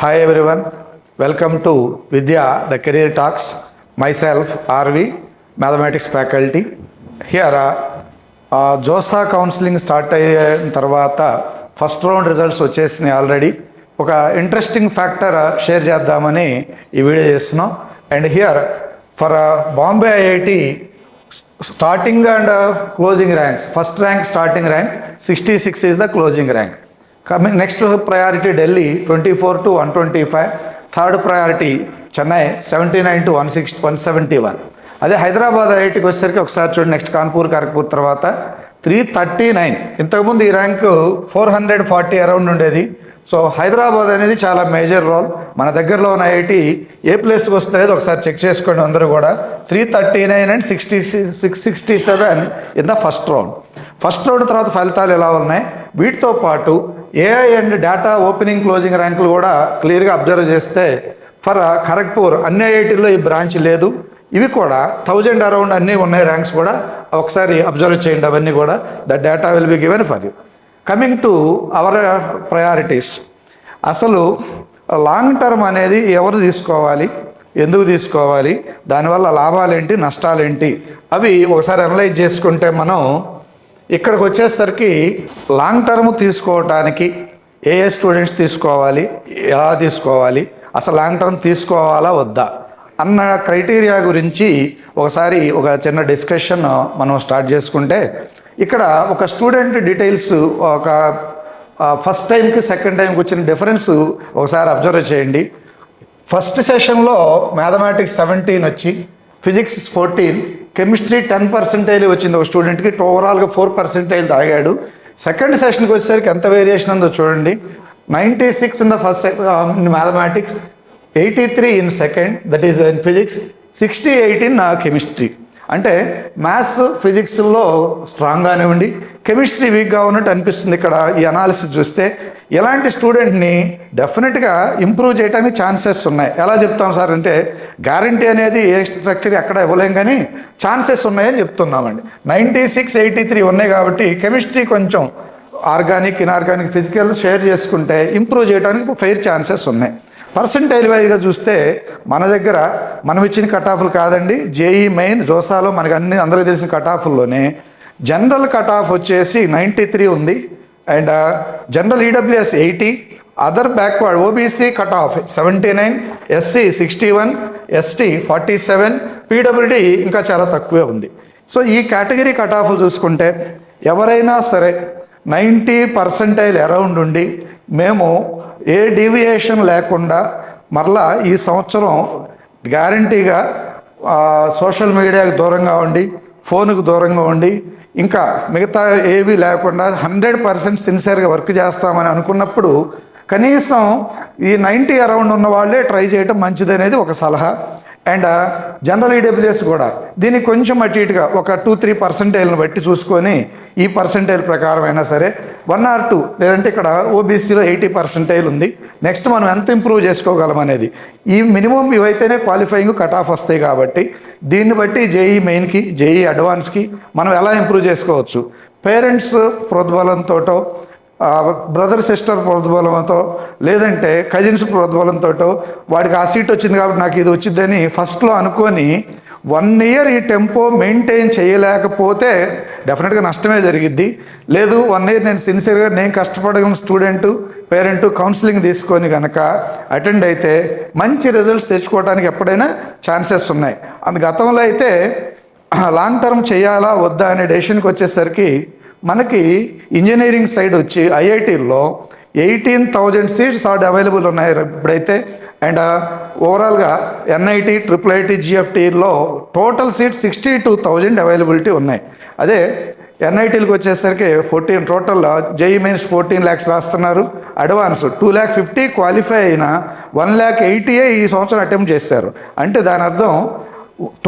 Hi everyone, welcome to Vidya, the Career Talks. Myself, RV, Mathematics faculty. Here, JoSAA counselling start అయిన తర్వాత first round results వచ్చేసినాయి already. ఒక interesting factor share చేద్దామని ఈ video చేస్తున్నాం. And here for Bombay IIT starting and closing ranks, first rank starting rank 66 is the closing rank. Next priority Delhi 24 to 125, third priority Chennai 79 to 171. అదే హైదరాబాద్ ఐఐటికి వచ్చేసరికి ఒకసారి చూడండి, next Kanpur Kharagpur తర్వాత 339. ఇంతకుముందు ఈ ర్యాంకు 440 అరౌండ్ ఉండేది. సో హైదరాబాద్ అనేది చాలా మేజర్ రోల్. మన దగ్గరలో ఉన్న ఐఐటి ఏ ప్లేస్కి వస్తుంది ఒకసారి చెక్ చేసుకోండి అందరూ కూడా. 339 and 667 in the first round. First round తర్వాత ఫలితాలు ఎలా ఉన్నాయి, వీటితో పాటు AI and data opening closing ర్యాంకులు కూడా క్లియర్గా అబ్జర్వ్ చేస్తే ఫర్ ఖరగ్పూర్ అన్ని ఐఐటీల్లో ఈ బ్రాంచ్ లేదు, ఇవి కూడా 1000 అరౌండ్ అన్నీ ఉన్నాయి ర్యాంక్స్ కూడా. ఒకసారి అబ్జర్వ్ చేయండి అవన్నీ కూడా. The data will be given for you. Coming to our priorities, అసలు లాంగ్ టర్మ్ అనేది ఎవరు తీసుకోవాలి, ఎందుకు తీసుకోవాలి, దానివల్ల లాభాలేంటి నష్టాలేంటి అవి ఒకసారి అనలైజ్ చేసుకుంటే మనం ఇక్కడికి వచ్చేసరికి లాంగ్ టర్మ్ తీసుకోవటానికి ఏ స్టూడెంట్స్ తీసుకోవాలి, ఎలా తీసుకోవాలి, అసలు లాంగ్ టర్మ్ తీసుకోవాలా వద్దా అన్న క్రైటీరియా గురించి ఒకసారి ఒక చిన్న డిస్కషన్ మనం స్టార్ట్ చేసుకుంటే, ఇక్కడ ఒక స్టూడెంట్ డీటెయిల్స్, ఒక ఫస్ట్ టైంకి సెకండ్ టైంకి వచ్చిన డిఫరెన్స్ ఒకసారి అబ్జర్వ్ చేయండి. ఫస్ట్ సెషన్లో మ్యాథమెటిక్స్ 17 వచ్చి, ఫిజిక్స్ 14, కెమిస్ట్రీ 10% వచ్చింది ఒక స్టూడెంట్కి, ఓవరాల్గా 4% తాగాడు. సెకండ్ సెషన్కి వచ్చేసరికి ఎంత వేరియేషన్ ఉందో చూడండి. 96 in the first in mathematics, 83 in second, that is in physics, 68 in chemistry. అంటే మ్యాథ్స్ ఫిజిక్స్లో స్ట్రాంగ్గానే ఉండి కెమిస్ట్రీ వీక్గా ఉన్నట్టు అనిపిస్తుంది. ఇక్కడ ఈ అనాలిసిస్ చూస్తే ఎలాంటి స్టూడెంట్ని డెఫినెట్గా ఇంప్రూవ్ చేయడానికి ఛాన్సెస్ ఉన్నాయి. ఎలా చెప్తాం సార్ అంటే, గ్యారంటీ అనేది ఏ స్ట్రక్చర్ ఎక్కడ ఇవ్వలేం, కానీ ఛాన్సెస్ ఉన్నాయని చెప్తున్నామండి. 96, 83 ఉన్నాయి కాబట్టి కెమిస్ట్రీ కొంచెం ఆర్గానిక్, ఇన్ఆర్గానిక్, ఫిజికల్ షేర్ చేసుకుంటే ఇంప్రూవ్ చేయడానికి ఫెయిర్ ఛాన్సెస్ ఉన్నాయి. పర్సంటైల్ వైజ్గా చూస్తే మన దగ్గర మనం ఇచ్చిన కట్ ఆఫ్లు కాదండి, జేఈ మెయిన్ జోసాలో మనకి అందరికీ తెలిసిన కట్ ఆఫ్ల్లోనే జనరల్ కట్ ఆఫ్ వచ్చేసి 93 ఉంది. And general EWS 80, other backward OBC cut off 79, SC 61, ST 47, PWD ఇంకా చాలా తక్కువే ఉంది. సో ఈ కేటగిరీ కట్ ఆఫ్లు చూసుకుంటే ఎవరైనా సరే 90% అరౌండ్ ఉండి మేము ఏ డీవియేషన్ లేకుండా మరలా ఈ సంవత్సరం గ్యారంటీగా సోషల్ మీడియాకు దూరంగా ఉండి, ఫోన్కు దూరంగా ఉండి, ఇంకా మిగతా ఏవి లేకుండా 100% సిన్సియర్గా వర్క్ చేస్తామని అనుకున్నప్పుడు కనీసం ఈ 90 అరౌండ్ ఉన్న వాళ్ళే ట్రై చేయటం మంచిదనేది ఒక సలహా. అండ్ జనరల్ ఈడబ్ల్యూఎస్ కూడా దీనికి కొంచెం అటు ఇటుగా ఒక 2-3% బట్టి చూసుకొని ఈ పర్సంటైల్ ప్రకారం అయినా సరే 1 or 2, లేదంటే ఇక్కడ ఓబీసీలో 80% ఉంది, నెక్స్ట్ మనం ఎంత ఇంప్రూవ్ చేసుకోగలం అనేది. ఈ మినిమం ఇవైతేనే క్వాలిఫైయింగ్ కట్ ఆఫ్ వస్తాయి కాబట్టి దీన్ని బట్టి జేఈ మెయిన్కి, జేఈ అడ్వాన్స్కి మనం ఎలా ఇంప్రూవ్ చేసుకోవచ్చు. పేరెంట్స్ ప్రోద్బలంతోటో, బ్రదర్ సిస్టర్ ప్రోద్బలంతో, లేదంటే కజిన్స్ ప్రోద్బలంతో వాడికి ఆ సీట్ వచ్చింది కాబట్టి నాకు ఇది వచ్చిందని ఫస్ట్లో అనుకొని 1 year ఈ టెంపో మెయింటైన్ చేయలేకపోతే డెఫినెట్గా నష్టమే జరిగిద్ది. లేదు 1 year నేను సిన్సియర్గా నేను కష్టపడిన స్టూడెంటు పేరెంటు కౌన్సిలింగ్ తీసుకొని కనుక అటెండ్ అయితే మంచి రిజల్ట్స్ తెచ్చుకోవడానికి ఎప్పుడైనా ఛాన్సెస్ ఉన్నాయి. గతంలో అయితే లాంగ్ టర్మ్ చేయాలా వద్దా అనే డెసిషన్కి వచ్చేసరికి మనకి ఇంజనీరింగ్ సైడ్ వచ్చి ఐఐటీల్లో 18,000 సీట్స్ అవైలబుల్ ఉన్నాయి ఇప్పుడైతే. అండ్ ఓవరాల్గా ఎన్ఐటి, ట్రిపుల్ జిఎఫ్టీలో టోటల్ సీట్స్ 62,000 అవైలబిలిటీ ఉన్నాయి. అదే ఎన్ఐటీలకు వచ్చేసరికి 14 టోటల్, జేఈ మెయిన్స్ 14 lakhs రాస్తున్నారు, అడ్వాన్స్ 250,000 క్వాలిఫై అయినా 180,000 ఈ సంవత్సరం అటెంప్ట్ చేశారు. అంటే దాని అర్థం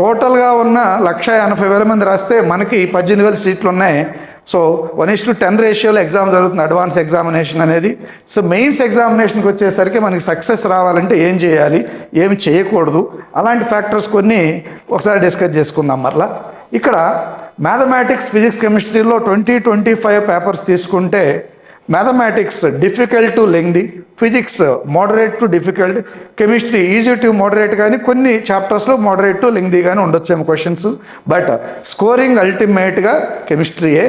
టోటల్గా ఉన్న 180,000 మంది రాస్తే మనకి 18,000 సీట్లు ఉన్నాయి. సో 1:10 రేషియోలో ఎగ్జామ్ జరుగుతుంది, అడ్వాన్స్ ఎగ్జామినేషన్ అనేది. సో మెయిన్స్ ఎగ్జామినేషన్కి వచ్చేసరికి మనకి సక్సెస్ రావాలంటే ఏం చేయాలి, ఏమి చేయకూడదు, అలాంటి ఫ్యాక్టర్స్ కొన్ని ఒకసారి డిస్కస్ చేసుకుందాం. మరలా ఇక్కడ మ్యాథమెటిక్స్, ఫిజిక్స్, కెమిస్ట్రీలో 20-25 పేపర్స్ తీసుకుంటే mathematics difficult to lengthy, physics moderate to difficult, chemistry easy to moderate, కానీ కొన్ని చాప్టర్స్లో మోడరేట్ టు లెంగ్ది కానీ ఉండొచ్చేమో క్వశ్చన్స్. బట్ స్కోరింగ్ అల్టిమేట్గా కెమిస్ట్రీయే,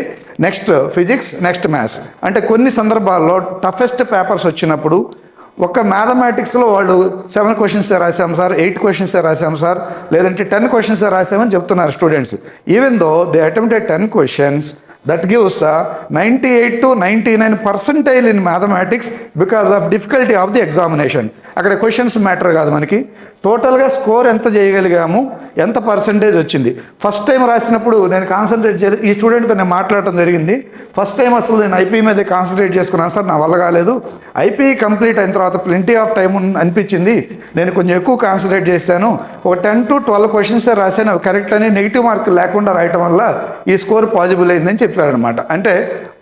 నెక్స్ట్ ఫిజిక్స్, నెక్స్ట్ మ్యాథ్స్. అంటే కొన్ని సందర్భాల్లో టఫెస్ట్ పేపర్స్ వచ్చినప్పుడు ఒక మ్యాథమెటిక్స్లో వాళ్ళు 7 క్వశ్చన్స్ రాసాం సార్, 8 క్వశ్చన్స్ రాసాం సార్, లేదంటే 10 క్వశ్చన్స్ రాసామని చెప్తున్నారు students. Even though they attempted 10 questions, that gives 98 to 99% in mathematics because of difficulty of the examination. అక్కడ క్వశ్చన్స్ మ్యాటర్ కాదు, మనకి టోటల్గా స్కోర్ ఎంత చేయగలిగాము, ఎంత పర్సంటేజ్ వచ్చింది. ఫస్ట్ టైం రాసినప్పుడు నేను కాన్సన్ట్రేట్ చేయలేదు, ఈ స్టూడెంట్తో నేను మాట్లాడటం జరిగింది. ఫస్ట్ టైం అసలు నేను ఐపీ మీద కాన్సన్ట్రేట్ చేసుకున్నాను సార్, నా వల్ల కాలేదు. ఐపీ కంప్లీట్ అయిన తర్వాత ప్లెంటీ ఆఫ్ టైం అనిపించింది, నేను కొంచెం ఎక్కువ కాన్సన్ట్రేట్ చేశాను, ఒక 10 to 12 క్వశ్చన్స్ రాశాను, అవి కరెక్ట్ అని నెగిటివ్ మార్క్ లేకుండా రాయటం వల్ల ఈ స్కోర్ పాజిబుల్ అయిందని చెప్పారనమాట. అంటే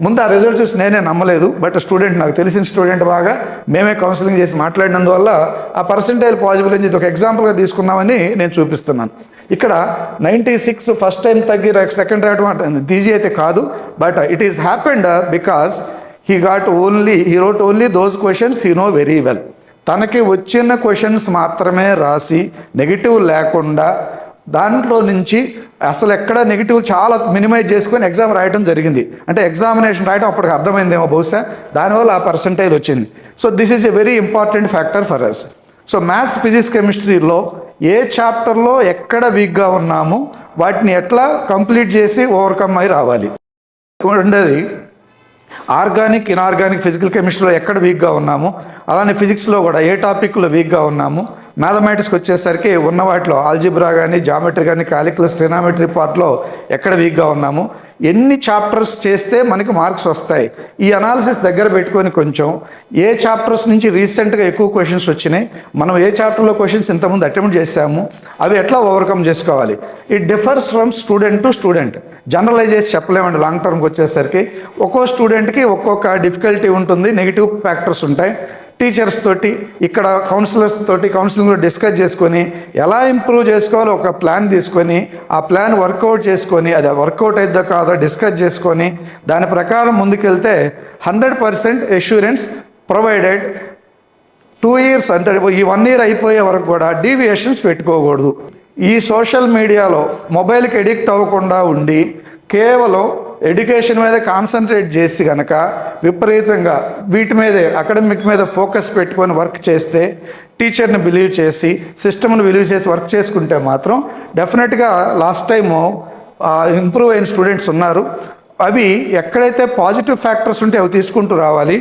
ముందు ఆ రిజల్ట్ చూసి నేనే నమ్మలేదు, బట్ స్టూడెంట్, నాకు తెలిసిన స్టూడెంట్ బాగా మేమే కౌన్సిలింగ్ చేసి మాట్లాడినందువల్ల ఆ పర్సెంటేజ్ పాజిబుల్ అని ఒక ఎగ్జాంపుల్గా తీసుకున్నామని నేను చూపిస్తున్నాను. ఇక్కడ 96 ఫస్ట్ టైం తగ్గి సెకండ్ రావడం ఈజీ అయితే కాదు, but it is happened because he wrote only those questions he no very well. తనకి వచ్చిన క్వశ్చన్స్ మాత్రమే రాసి నెగిటివ్ లేకుండా దాంట్లో నుంచి అసలు ఎక్కడ నెగిటివ్ చాలా మినిమైజ్ చేసుకొని ఎగ్జామ్ రాయడం జరిగింది. అంటే ఎగ్జామినేషన్ రాయడం అప్పటికి అర్థమైందేమో బహుశా, దానివల్ల ఆ పర్సంటేజ్ వచ్చింది. So this is a very important factor for us. So maths, physics, కెమిస్ట్రీలో ఏ చాప్టర్లో ఎక్కడ వీక్గా ఉన్నామో వాటిని ఎట్లా కంప్లీట్ చేసి ఓవర్కమ్ అయి రావాలి. ఉండేది ఆర్గానిక్, ఇన్ఆర్గానిక్, ఫిజికల్ కెమిస్ట్రీలో ఎక్కడ వీక్గా ఉన్నాము, అలానే ఫిజిక్స్లో కూడా ఏ టాపిక్లో వీక్గా ఉన్నాము, మ్యాథమెటిక్స్కి వచ్చేసరికి ఉన్న వాటిలో ఆల్జిబ్రా కానీ, జామెట్రీ కానీ, క్యాలిక్యులస్, ట్రిగ్నామెట్రీ పార్ట్లో ఎక్కడ వీక్గా ఉన్నాము, ఎన్ని చాప్టర్స్ చేస్తే మనకి మార్క్స్ వస్తాయి, ఈ అనాలిసిస్ దగ్గర పెట్టుకొని కొంచెం ఏ చాప్టర్స్ నుంచి రీసెంట్గా ఎక్కువ క్వశ్చన్స్ వచ్చినాయి, మనం ఏ చాప్టర్లో క్వశ్చన్స్ ఇంతకుముందు అటెంప్ట్ చేసాము, అవి ఎట్లా ఓవర్కమ్ చేసుకోవాలి. It differs from student to student. Generalize చేసి చెప్పలేమండి. లాంగ్ టర్మ్కి వచ్చేసరికి ఒక్కో స్టూడెంట్కి ఒక్కొక్క డిఫికల్టీ ఉంటుంది, నెగిటివ్ ఫ్యాక్టర్స్ ఉంటాయి. టీచర్స్ తోటి, ఇక్కడ కౌన్సిలర్స్ తోటి కౌన్సిలింగ్లో డిస్కస్ చేసుకొని ఎలా ఇంప్రూవ్ చేసుకోవాలో ఒక ప్లాన్ తీసుకొని ఆ ప్లాన్ వర్కౌట్ చేసుకొని అది వర్కౌట్ అయిద్దో కాదో డిస్కస్ చేసుకొని దాని ప్రకారం ముందుకెళ్తే 100% అష్యూరెన్స్ ప్రొవైడెడ్. 2 years అంటే ఈ 1 year అయిపోయే వరకు కూడా డీవియేషన్స్ పెట్టుకోకూడదు. ఈ సోషల్ మీడియాలో మొబైల్కి ఎడిక్ట్ అవ్వకుండా ఉండి కేవలం ఎడ్యుకేషన్ మీద కాన్సన్ట్రేట్ చేసి కనుక విపరీతంగా వీటి మీదే అకాడమిక్ మీద ఫోకస్ పెట్టుకొని వర్క్ చేస్తే, టీచర్ని బిలీవ్ చేసి, సిస్టమ్ని బిలీవ్ చేసి వర్క్ చేసుకుంటే మాత్రం డెఫినెట్గా లాస్ట్ టైము ఇంప్రూవ్ అయిన స్టూడెంట్స్ ఉన్నారు. అవి ఎక్కడైతే పాజిటివ్ ఫ్యాక్టర్స్ ఉంటే అవి తీసుకుంటూ రావాలి.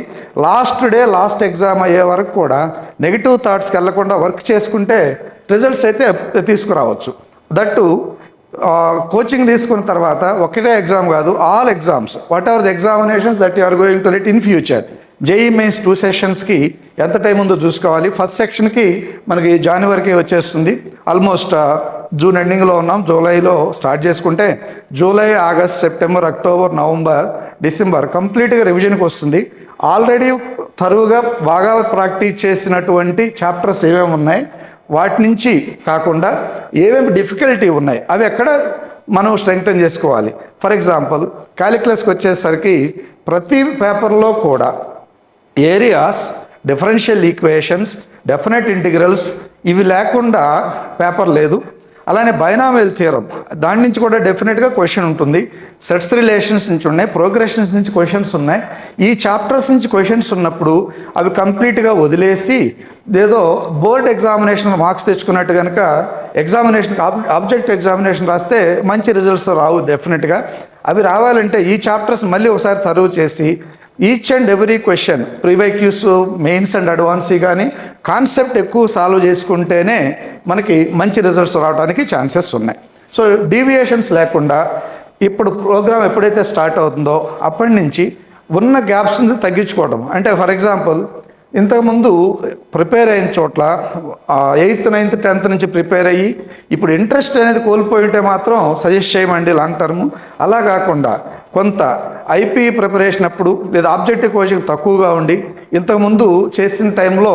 లాస్ట్ ఎగ్జామ్ అయ్యే వరకు కూడా నెగిటివ్ థాట్స్కి వెళ్లకుండా వర్క్ చేసుకుంటే రిజల్ట్స్ అయితే తీసుకురావచ్చు. దట్టు కోచింగ్ తీసుకున్న తర్వాత ఒకటే ఎగ్జామ్ కాదు, all exams, whatever the examinations that you are going to let in future. JEE mains 2 సెషన్స్కి ఎంత టైం ఉందో చూసుకోవాలి. ఫస్ట్ సెక్షన్కి మనకి జనవరికి వచ్చేస్తుంది, ఆల్మోస్ట్ జూన్ ఎండింగ్లో ఉన్నాం, జూలైలో స్టార్ట్ చేసుకుంటే July, August, September, October, November, December కంప్లీట్గా రివిజన్కి వస్తుంది. ఆల్రెడీ తరువుగా బాగా ప్రాక్టీస్ చేసినటువంటి చాప్టర్స్ ఏమేమి ఉన్నాయి, వాటి నుంచి కాకుండా ఏమేమి డిఫికల్టీ ఉన్నాయి అవి ఎక్కడ మనం స్ట్రెంగ్తన్ చేసుకోవాలి. ఫర్ ఎగ్జాంపుల్ క్యాలిక్యులస్కి వచ్చేసరికి ప్రతి పేపర్లో కూడా areas, differential equations, definite integrals ఇవి లేకుండా పేపర్ లేదు. అలానే బైనామియల్ థియరం, దాని నుంచి కూడా డెఫినెట్గా క్వశ్చన్ ఉంటుంది. సెట్స్ రిలేషన్స్ నుంచి ఉన్నాయి, ప్రోగ్రెషన్స్ నుంచి క్వశ్చన్స్ ఉన్నాయి. ఈ చాప్టర్స్ నుంచి క్వశ్చన్స్ ఉన్నప్పుడు అవి కంప్లీట్గా వదిలేసి ఏదో బోర్డ్ ఎగ్జామినేషన్ మార్క్స్ తెచ్చుకున్నట్టు కనుక ఎగ్జామినేషన్ ఆబ్జెక్ట్ ఎగ్జామినేషన్ రాస్తే మంచి రిజల్ట్స్ రావు. డెఫినెట్గా అవి రావాలంటే ఈ చాప్టర్స్ మళ్ళీ ఒకసారి సర్వ్ చేసి each and every question previous, mains and advance కానీ కాన్సెప్ట్ ఎక్కువ సాల్వ్ చేసుకుంటేనే మనకి మంచి రిజల్ట్స్ రావడానికి ఛాన్సెస్ ఉన్నాయి. సో డీవియేషన్స్ లేకుండా ఇప్పుడు ప్రోగ్రామ్ ఎప్పుడైతే స్టార్ట్ అవుతుందో అప్పటి నుంచి ఉన్న గ్యాప్స్ని తగ్గించుకోవడం. అంటే ఫర్ ఎగ్జాంపుల్ ఇంతకుముందు ప్రిపేర్ అయిన చోట్ల 8th, 9th, 10th నుంచి ప్రిపేర్ అయ్యి ఇప్పుడు ఇంట్రెస్ట్ అనేది కోల్పోయి ఉంటే మాత్రం సజెస్ట్ చేయమండి లాంగ్ టర్మ్. అలా కాకుండా కొంత ఐపీ ప్రిపరేషన్ అప్పుడు లేదా ఆబ్జెక్టివ్ కోచింగ్ తక్కువగా ఉండి ఇంతకుముందు చేసిన టైంలో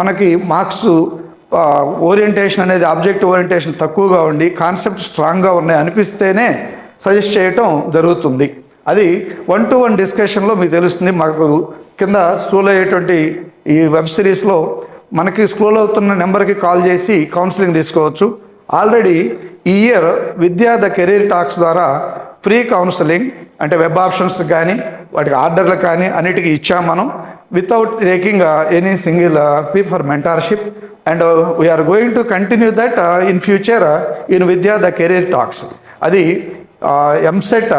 మనకి మార్క్స్ ఓరియంటేషన్ అనేది ఆబ్జెక్టివ్ ఓరియంటేషన్ తక్కువగా ఉండి కాన్సెప్ట్ స్ట్రాంగ్గా ఉన్నాయి అనిపిస్తేనే సజెస్ట్ చేయటం జరుగుతుంది. అది 1-to-1 డిస్కషన్లో మీకు తెలుస్తుంది. మాకు కింద స్క్రోల్ అయ్యేటువంటి ఈ వెబ్ సిరీస్లో మనకి స్క్రోల్ అవుతున్న నెంబర్కి కాల్ చేసి కౌన్సిలింగ్ తీసుకోవచ్చు. ఆల్రెడీ ఈ year Vidya the career talks ద్వారా ఫ్రీ కౌన్సిలింగ్ అంటే వెబ్ ఆప్షన్స్ కానీ వాటికి ఆర్డర్లు కానీ అన్నిటికీ ఇచ్చాం మనం, without taking any single fee for mentorship. And we are going to continue that in future in Vidya the career talks. అది ఎంసెట్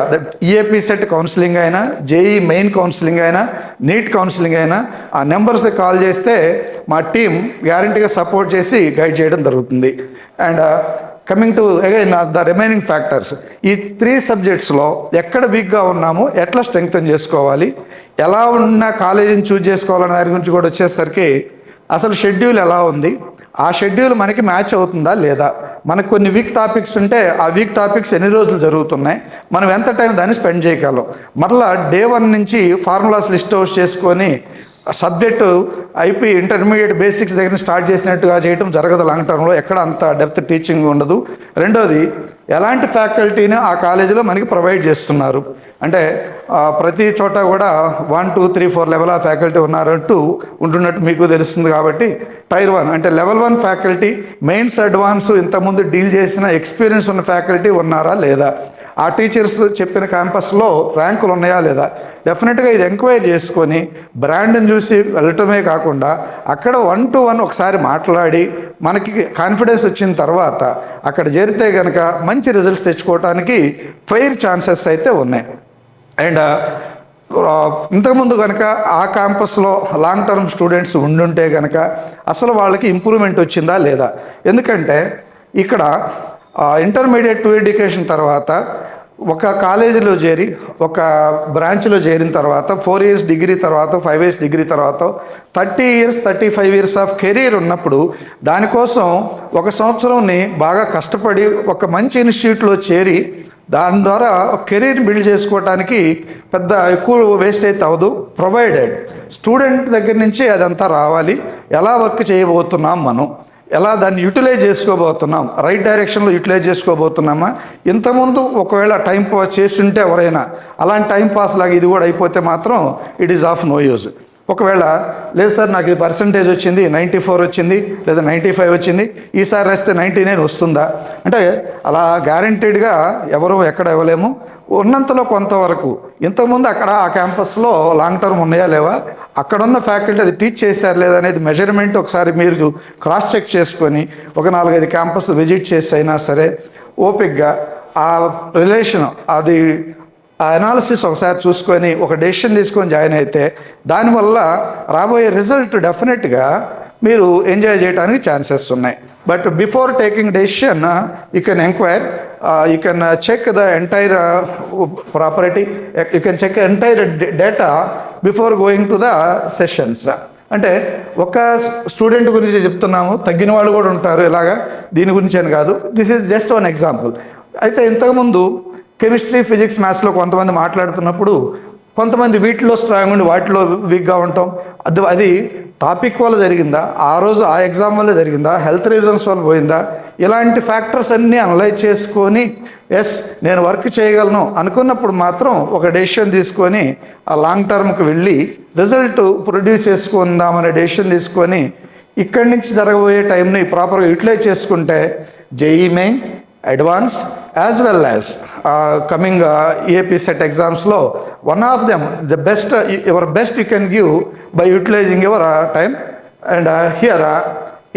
ఈఏపీ సెట్ కౌన్సిలింగ్ అయినా, జేఈ మెయిన్ కౌన్సిలింగ్ అయినా, నీట్ కౌన్సిలింగ్ అయినా ఆ నెంబర్స్ కాల్ చేస్తే మా టీం గ్యారంటీగా support చేసి guide చేయడం జరుగుతుంది. And coming to again the remaining factors, ఈ 3 సబ్జెక్ట్స్లో ఎక్కడ వీక్గా ఉన్నామో ఎట్లా స్ట్రెంగ్తన్ చేసుకోవాలి, ఎలా ఉన్న కాలేజీని చూజ్ చేసుకోవాలనే దాని గురించి కూడా వచ్చేసరికి అసలు షెడ్యూల్ ఎలా ఉంది, ఆ షెడ్యూల్ మనకి మ్యాచ్ అవుతుందా లేదా, మనకు కొన్ని వీక్ టాపిక్స్ ఉంటే ఆ వీక్ టాపిక్స్ ఎన్ని రోజులు జరుగుతున్నాయి, మనం ఎంత టైం దాన్ని స్పెండ్ చేయగలం. మరలా డే 1 నుంచి ఫార్ములాస్ లిస్ట్ అవుట్ చేసుకొని సబ్జెక్టు అయిపోయి ఇంటర్మీడియట్ బేసిక్స్ దగ్గర స్టార్ట్ చేసినట్టుగా చేయటం జరగదు. లాంగ్ టర్మ్లో ఎక్కడ అంత డెప్త్ టీచింగ్ ఉండదు. రెండోది, ఎలాంటి ఫ్యాకల్టీని ఆ కాలేజీలో మనకి ప్రొవైడ్ చేస్తున్నారు అంటే ప్రతి చోట కూడా 1, 2, 3, 4 లెవెల్ ఆఫ్ ఫ్యాకల్టీ ఉన్నారంటూ ఉంటున్నట్టు మీకు తెలుస్తుంది. కాబట్టి టైర్ 1 అంటే లెవెల్ 1 ఫ్యాకల్టీ, మెయిన్స్ అడ్వాన్స్ ఇంతకుముందు డీల్ చేసిన ఎక్స్పీరియన్స్ ఉన్న ఫ్యాకల్టీ ఉన్నారా లేదా, ఆ టీచర్స్ చెప్పిన క్యాంపస్లో ర్యాంకులు ఉన్నాయా లేదా, డెఫినెట్గా ఇది ఎంక్వైరీ చేసుకొని బ్రాండ్ని చూసి వెళ్ళటమే కాకుండా అక్కడ 1-to-1 ఒకసారి మాట్లాడి మనకి కాన్ఫిడెన్స్ వచ్చిన తర్వాత అక్కడ చేరితే కనుక మంచి రిజల్ట్స్ తెచ్చుకోవడానికి ఫెయిర్ ఛాన్సెస్ అయితే ఉన్నాయి. అండ్ ఇంతకుముందు కనుక ఆ క్యాంపస్లో లాంగ్ టర్మ్ స్టూడెంట్స్ ఉండుంటే కనుక అసలు వాళ్ళకి ఇంప్రూవ్మెంట్ వచ్చిందా లేదా. ఎందుకంటే ఇక్కడ ఇంటర్మీడియట్ టు ఎడ్యుకేషన్ తర్వాత ఒక కాలేజీలో చేరి ఒక బ్రాంచ్లో చేరిన తర్వాత 4 years డిగ్రీ తర్వాత 5 years డిగ్రీ తర్వాత 30 years 35 years ఆఫ్ కెరీర్ ఉన్నప్పుడు దానికోసం 1 సంవత్సరంని బాగా కష్టపడి ఒక మంచి ఇన్స్టిట్యూట్లో చేరి దాని ద్వారా కెరీర్ బిల్డ్ చేసుకోవడానికి పెద్ద ఎక్కువ వేస్ట్ అయితే అవ్వదు. ప్రొవైడెడ్ స్టూడెంట్ దగ్గర నుంచి అదంతా రావాలి. ఎలా వర్క్ చేయబోతున్నాం, మనం ఎలా దాన్ని యూటిలైజ్ చేసుకోబోతున్నాం, రైట్ డైరెక్షన్లో యూటిలైజ్ చేసుకోబోతున్నామా. ఇంతకుముందు ఒకవేళ టైం పాస్ చేస్తుంటే ఎవరైనా అలాంటి టైం పాస్ లాగా ఇది కూడా అయిపోతే మాత్రం it is of no use. ఒకవేళ లేదు సార్ నాకు ఇది పర్సంటేజ్ వచ్చింది 94 వచ్చింది లేదా 95 వచ్చింది, ఈసారి రాస్తే 99 వస్తుందా అంటే అలా గ్యారంటీడ్గా ఎవరు ఎక్కడ ఇవ్వలేము. ఉన్నంతలో కొంతవరకు ఇంతకుముందు అక్కడ ఆ క్యాంపస్లో లాంగ్ టర్మ్ ఉన్నాయా లేవా, అక్కడున్న ఫ్యాకల్టీ అది టీచ్ చేశారు లేదా అనేది మెజర్మెంట్ ఒకసారి మీరు క్రాస్ చెక్ చేసుకొని ఒక 4-5 క్యాంపస్ విజిట్ చేసి అయినా సరే ఓపిక్గా ఆ రిలేషన్ అది ఆ అనాలిసిస్ ఒకసారి చూసుకొని ఒక డెసిషన్ తీసుకొని జాయిన్ అయితే దానివల్ల రాబోయే రిజల్ట్ డెఫినెట్గా మీరు ఎంజాయ్ చేయడానికి ఛాన్సెస్ ఉన్నాయి. But before taking decision you can enquire, you can check the entire property, you can check entire data before going to the sessions. అంటే ఒక స్టూడెంట్ గురించి చెప్తున్నాము, తగ్గిన వాళ్ళు కూడా ఉంటారు ఇలాగా, దీని గురించి అని కాదు. This is just one example. అయితే ఇంతకుముందు కెమిస్ట్రీ, ఫిజిక్స్, మ్యాథ్స్లో కొంతమంది మాట్లాడుతున్నప్పుడు కొంతమంది వీటిలో స్ట్రాంగ్ ఉండి వాటిలో వీక్గా ఉంటాం. అది టాపిక్ వల్ల జరిగిందా, ఆ రోజు ఆ ఎగ్జామ్ వల్ల జరిగిందా, హెల్త్ రీజన్స్ వల్ల పోయిందా, ఇలాంటి ఫ్యాక్టర్స్ అన్నీ అనలైజ్ చేసుకొని ఎస్ నేను వర్క్ చేయగలను అనుకున్నప్పుడు మాత్రం ఒక డెసిషన్ తీసుకొని ఆ లాంగ్ టర్మ్కి వెళ్ళి రిజల్ట్ ప్రొడ్యూస్ చేసుకుందామనే డెసిషన్ తీసుకొని ఇక్కడి నుంచి జరగబోయే టైంని ప్రాపర్గా యూటిలైజ్ చేసుకుంటే JEE main, advance as well as coming EAP set examsలో one of them, the best, your best you can give by utilizing your time. And here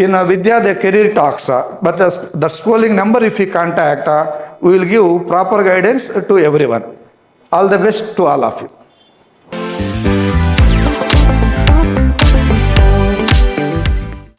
in Vidya the career talks, but the scrolling number if you contact, we will give proper guidance to everyone. All the best to all of you.